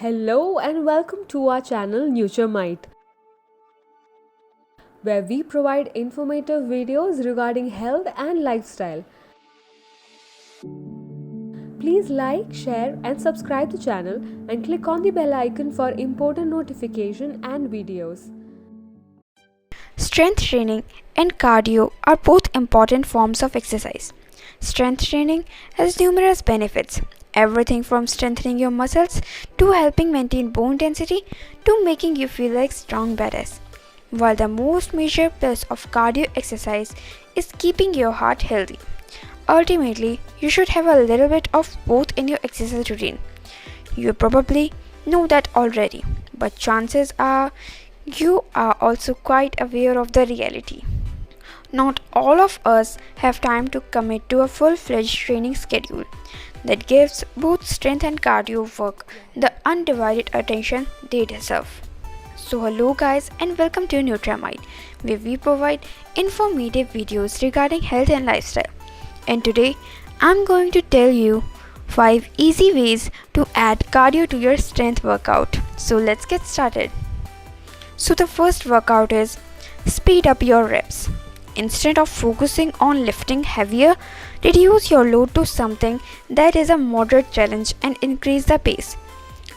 Hello and welcome to our channel Nuturemite, where we provide informative videos regarding health and lifestyle. Please like, share and subscribe the channel and click on the bell icon for important notification and videos. Strength training and cardio are both important forms of exercise. Strength training has numerous benefits, everything from strengthening your muscles to helping maintain bone density to making you feel like strong badass. While the most major plus of cardio exercise is keeping your heart healthy. Ultimately, you should have a little bit of both in your exercise routine. You probably know that already, but chances are you are also quite aware of the reality. Not all of us have time to commit to a full-fledged training schedule that gives both strength and cardio work the undivided attention they deserve. So hello guys and welcome to Nuturemite, where we provide informative videos regarding health and lifestyle. And today I'm going to tell you 5 easy ways to add cardio to your strength workout. So let's get started. So the first workout is speed up your reps. Instead of focusing on lifting heavier, reduce your load to something that is a moderate challenge and increase the pace.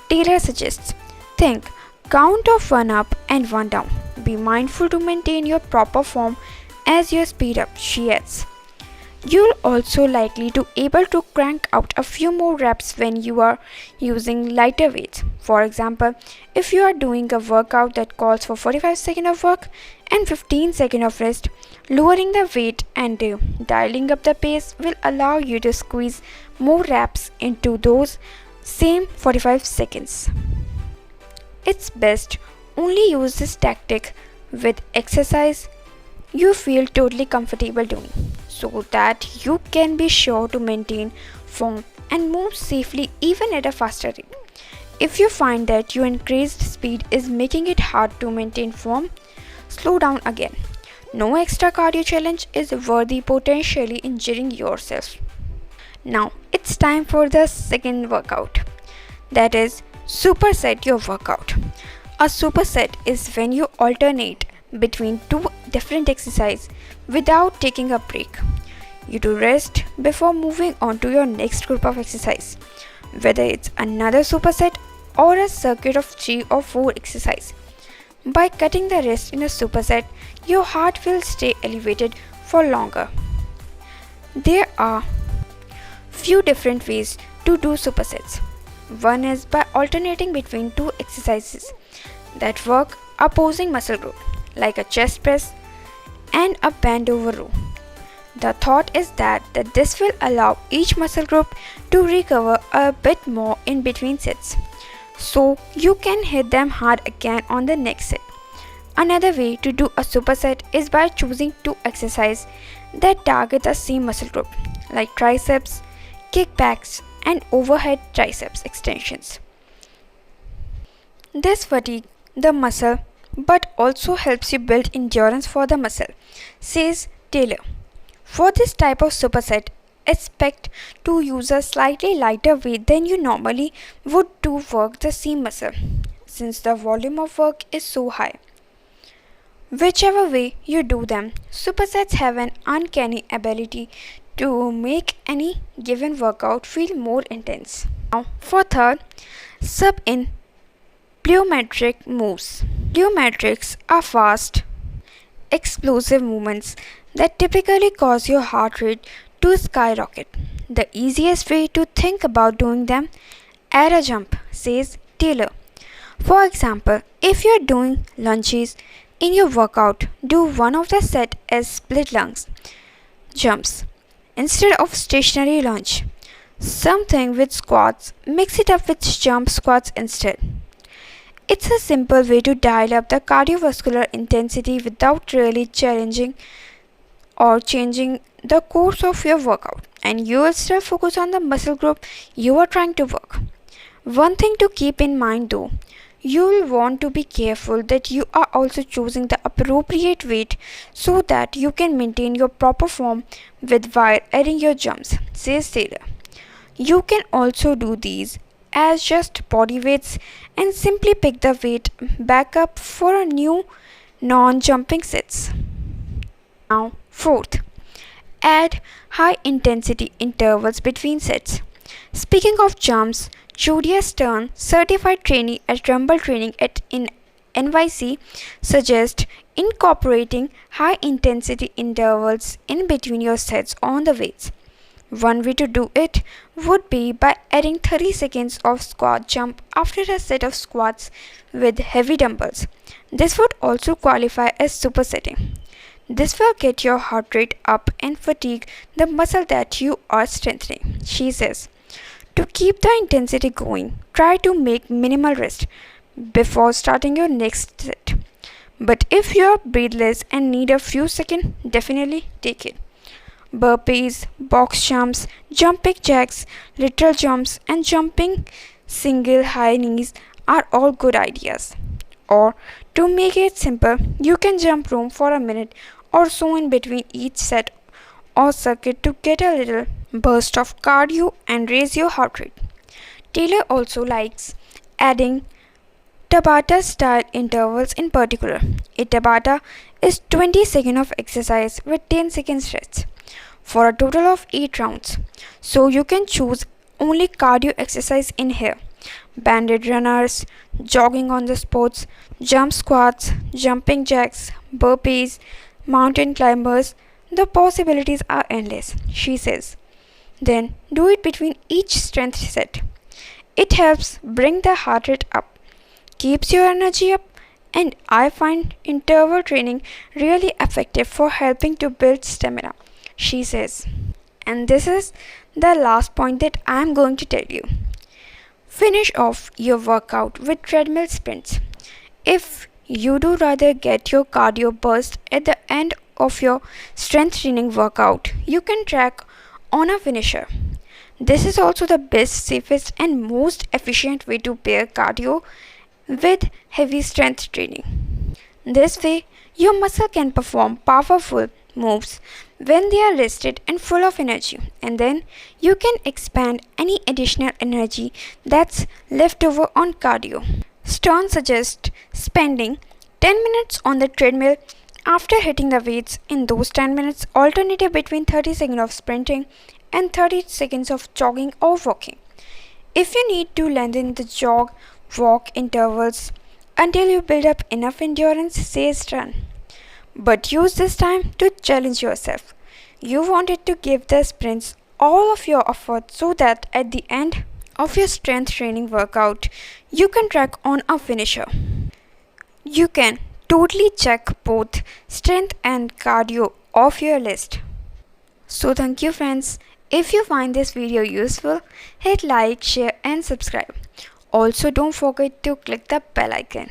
Taylor suggests, think count of 1 up and 1 down. Be mindful to maintain your proper form as you speed up, she adds. You'll also likely to able to crank out a few more reps when you are using lighter weights. For example, if you are doing a workout that calls for 45 seconds of work and 15 seconds of rest, lowering the weight and dialing up the pace will allow you to squeeze more reps into those same 45 seconds. It's best only use this tactic with exercise you feel totally comfortable doing, so that you can be sure to maintain form and move safely even at a faster rate. If you find that your increased speed is making it hard to maintain form, slow down again. No extra cardio challenge is worthy potentially injuring yourself. Now it's time for the second workout, that is superset your workout. A superset is when you alternate between two different exercises without taking a break. You do rest before moving on to your next group of exercise, whether it's another superset or a circuit of 3 or 4 exercises. By cutting the rest in a superset, your heart will stay elevated for longer. There are few different ways to do supersets. One is by alternating between two exercises that work opposing muscle group, like a chest press and a bend over row. The thought is that this will allow each muscle group to recover a bit more in between sets, so you can hit them hard again on the next set. Another way to do a superset is by choosing two exercises that target the same muscle group, like triceps, kickbacks, and overhead triceps extensions. This fatigue the muscle but also helps you build endurance for the muscle, says Taylor. For this type of superset, expect to use a slightly lighter weight than you normally would to work the same muscle, since the volume of work is so high. Whichever way you do them, supersets have an uncanny ability to make any given workout feel more intense. Now, for third, sub in plyometric moves. Plyometrics are fast, explosive movements that typically cause your heart rate to skyrocket. The easiest way to think about doing them, add a jump, says Taylor. For example, if you're doing lunges in your workout, do one of the set as split lunges, jumps, instead of stationary lunge. Something with squats, mix it up with jump squats instead. It's a simple way to dial up the cardiovascular intensity without really challenging or changing the course of your workout, and you will still focus on the muscle group you are trying to work. One thing to keep in mind though, you will want to be careful that you are also choosing the appropriate weight so that you can maintain your proper form with while adding your jumps, says Taylor. You can also do these as just body weights and simply pick the weight back up for a new non-jumping sets. Now, fourth, add high intensity intervals between sets. Speaking of jumps, Julia Stern, certified trainee at Rumble Training in NYC, suggests incorporating high intensity intervals in between your sets on the weights. One way to do it would be by adding 30 seconds of squat jump after a set of squats with heavy dumbbells. This would also qualify as supersetting. This will get your heart rate up and fatigue the muscle that you are strengthening, she says. To keep the intensity going, try to make minimal rest before starting your next set. But if you're breathless and need a few seconds, definitely take it. Burpees, box jumps, jumping jacks, lateral jumps, and jumping single high knees are all good ideas. Or, to make it simple, you can jump rope for a minute or so in between each set or circuit to get a little burst of cardio and raise your heart rate. Taylor also likes adding Tabata style intervals in particular. A Tabata is 20 seconds of exercise with 10 seconds rest for a total of 8 rounds. So you can choose only cardio exercise in here. Banded runners, jogging on the spots, jump squats, jumping jacks, burpees, mountain climbers. The possibilities are endless, she says. Then do it between each strength set. It helps bring the heart rate up, keeps your energy up, and I find interval training really effective for helping to build stamina, she says. And this is the last point that I am going to tell you. Finish off your workout with treadmill sprints. If you do rather get your cardio burst at the end of your strength training workout, you can track on a finisher. This is also the best, safest, and most efficient way to pair cardio with heavy strength training. This way, your muscle can perform powerful moves when they are rested and full of energy, and then you can expand any additional energy that's left over on cardio. Stern suggests spending 10 minutes on the treadmill after hitting the weights. In those 10 minutes, alternate between 30 seconds of sprinting and 30 seconds of jogging or walking. If you need to lengthen the jog walk intervals until you build up enough endurance, say Stern. But use this time to challenge yourself. You wanted to give the sprints all of your effort so that at the end of your strength training workout, you can track on a finisher. You can totally check both strength and cardio off your list. So thank you friends. If you find this video useful, hit like, share and subscribe. Also don't forget to click the bell icon.